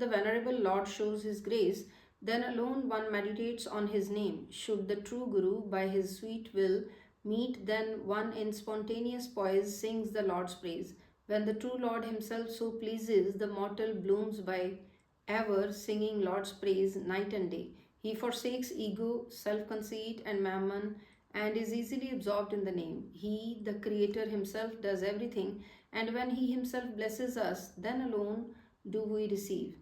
The Venerable Lord shows his grace, then alone one meditates on his name. Should the true Guru by his sweet will meet, then one in spontaneous poise sings the Lord's praise. When the true Lord himself so pleases, the mortal blooms by ever singing Lord's praise night and day. He forsakes ego, self conceit, and mammon and is easily absorbed in the name. He, the Creator himself, does everything, and when he himself blesses us, then alone do we receive.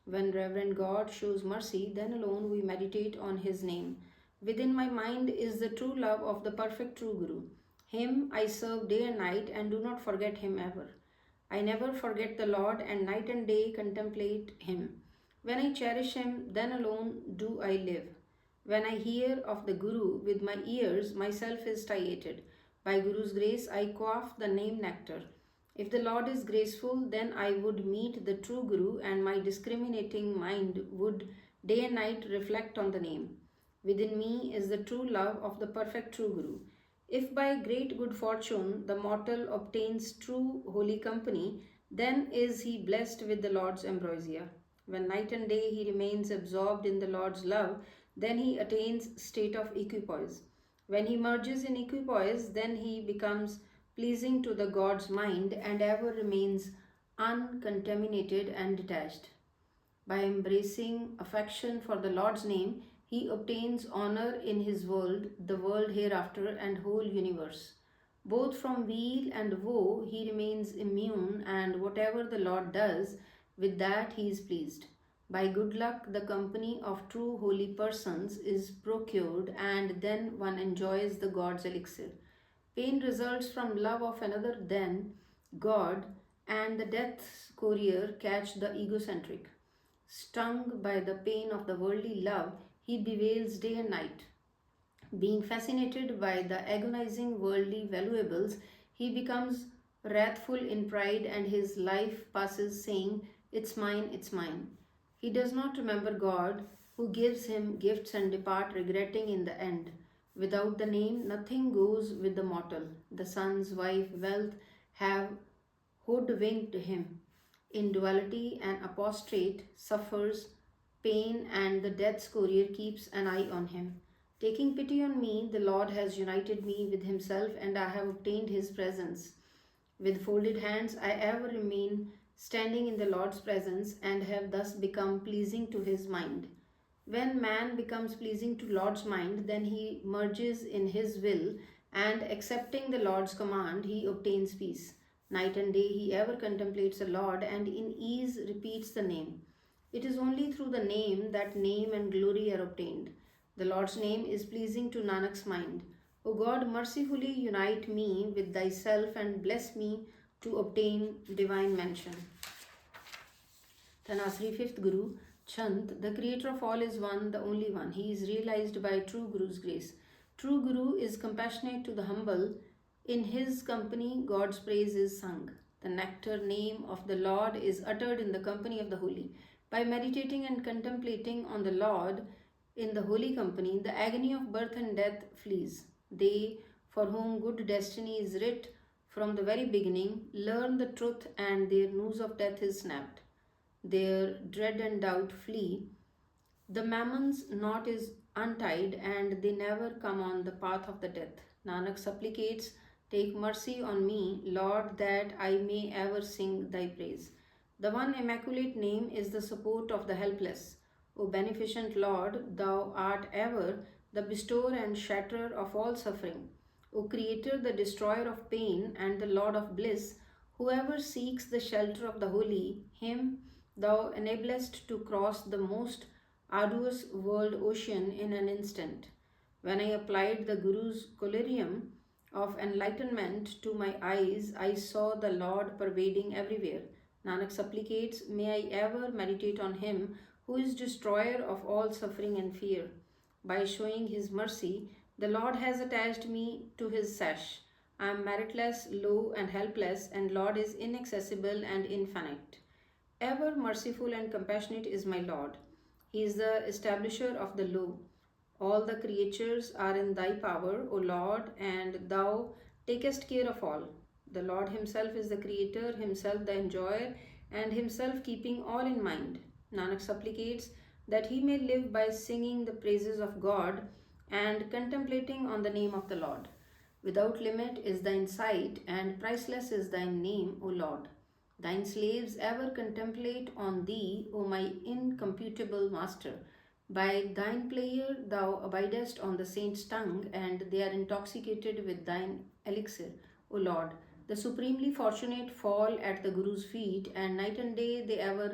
When Reverend God shows mercy, then alone we meditate on his name. Within my mind is the true love of the perfect true Guru. Him I serve day and night and do not forget him ever. I never forget the Lord and night and day contemplate him. When I cherish him, then alone do I live. When I hear of the Guru with my ears, myself is tiated. By Guru's grace, I quaff the name nectar. If the Lord is graceful, then I would meet the true Guru, and my discriminating mind would day and night reflect on the name. Within me is the true love of the perfect true Guru. If by great good fortune the mortal obtains true holy company, then is he blessed with the Lord's ambrosia. When night and day he remains absorbed in the Lord's love, then he attains state of equipoise. When he merges in equipoise, then he becomes pleasing to the God's mind and ever remains uncontaminated and detached. By embracing affection for the Lord's name, he obtains honor in his world, the world hereafter, and whole universe. Both from weal and woe he remains immune, and whatever the Lord does, with that he is pleased. By good luck, the company of true holy persons is procured, and then one enjoys the God's elixir. Pain results from love of another than God, and the death's courier catch the egocentric. Stung by the pain of the worldly love, he bewails day and night. Being fascinated by the agonizing worldly valuables, he becomes wrathful in pride, and his life passes saying, "It's mine, it's mine." He does not remember God, who gives him gifts, and depart regretting in the end. Without the name, nothing goes with the mortal. The son's wife, wealth have hoodwinked him. In duality, an apostate suffers pain, and the death's courier keeps an eye on him. Taking pity on me, the Lord has united me with himself, and I have obtained his presence. With folded hands, I ever remain standing in the Lord's presence, and have thus become pleasing to his mind. When man becomes pleasing to Lord's mind, then he merges in his will, and accepting the Lord's command, he obtains peace. Night and day he ever contemplates the Lord, and in ease repeats the name. It is only through the name that name and glory are obtained. The Lord's name is pleasing to Nanak's mind. O God, mercifully unite me with thyself and bless me to obtain divine mention. Tanasri, fifth Guru, Chant, the creator of all is one, the only one. He is realized by true Guru's grace. True Guru is compassionate to the humble. In his company, God's praise is sung. The nectar name of the Lord is uttered in the company of the holy. By meditating and contemplating on the Lord in the holy company, the agony of birth and death flees. They, for whom good destiny is writ from the very beginning, learn the truth, and their noose of death is snapped. Their dread and doubt flee. The mammon's knot is untied, and they never come on the path of the death. Nanak supplicates, "Take mercy on me, Lord, that I may ever sing thy praise." The one immaculate name is the support of the helpless. O beneficent Lord, thou art ever the bestower and shatterer of all suffering. O Creator, the destroyer of pain and the Lord of bliss, whoever seeks the shelter of the holy, him thou enablest to cross the most arduous world ocean in an instant. When I applied the Guru's collyrium of enlightenment to my eyes, I saw the Lord pervading everywhere. Nanak supplicates, may I ever meditate on him who is destroyer of all suffering and fear. By showing his mercy, the Lord has attached me to his sash. I am meritless, low and helpless, and Lord is inaccessible and infinite. Ever merciful and compassionate is my Lord. He is the establisher of the low. All the creatures are in thy power, O Lord, and thou takest care of all. The Lord himself is the creator, himself the enjoyer, and himself keeping all in mind. Nanak supplicates that he may live by singing the praises of God and contemplating on the name of the Lord. Without limit is thine sight, and priceless is thy name, O Lord. Thine slaves ever contemplate on thee, O my incomputable Master. By thine prayer thou abidest on the saints' tongue, and they are intoxicated with thine elixir, O Lord. The supremely fortunate fall at the Guru's feet, and night and day they ever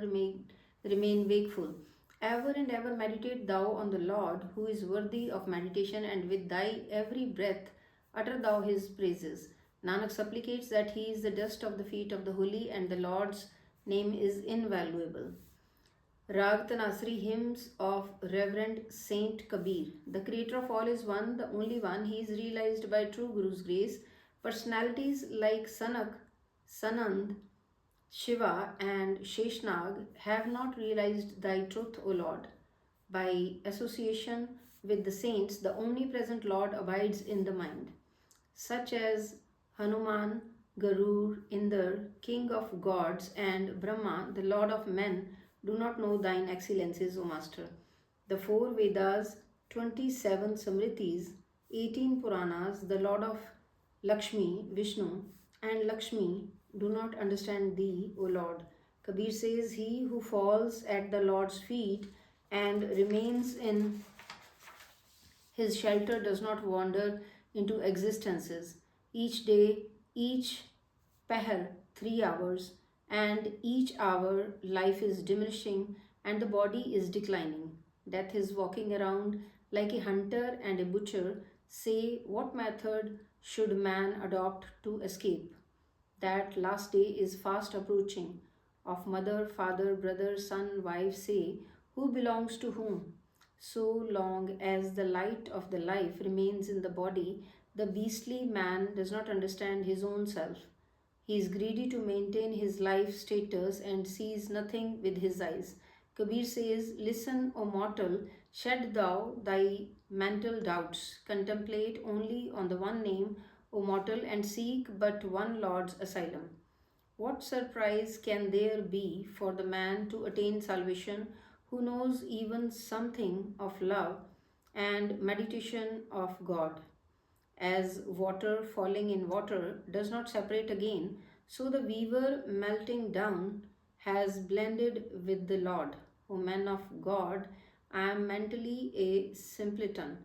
remain wakeful. Ever and ever meditate thou on the Lord, who is worthy of meditation, and with thy every breath utter thou his praises. Nanak supplicates that he is the dust of the feet of the holy, and the Lord's name is invaluable. Rag Tanasri hymns of Reverend Saint Kabir. The creator of all is one, the only one. He is realized by true Guru's grace. Personalities like Sanak, Sanand, Shiva, and Sheshnag have not realized thy truth, O Lord. By association with the saints, the omnipresent Lord abides in the mind, such as Hanuman, Garur, Indra, king of gods, and Brahma, the lord of men, do not know thine excellencies, O Master. The four Vedas, 27 Samritis, 18 Puranas, the lord of Lakshmi, Vishnu, and Lakshmi do not understand thee, O Lord. Kabir says, he who falls at the Lord's feet and remains in his shelter does not wander into existences. Each day, each pahar, 3 hours, and each hour life is diminishing and the body is declining. Death is walking around like a hunter and a butcher. Say, what method should man adopt to escape? That last day is fast approaching. Of mother, father, brother, son, wife, say, who belongs to whom? So long as the light of the life remains in the body, the beastly man does not understand his own self. He is greedy to maintain his life status and sees nothing with his eyes. Kabir says, listen, O mortal, shed thou thy mental doubts, contemplate only on the one name, O mortal, and seek but one Lord's asylum. What surprise can there be for the man to attain salvation who knows even something of love and meditation of God? As water falling in water does not separate again, so the weaver melting down has blended with the Lord. O man of God, I am mentally a simpleton.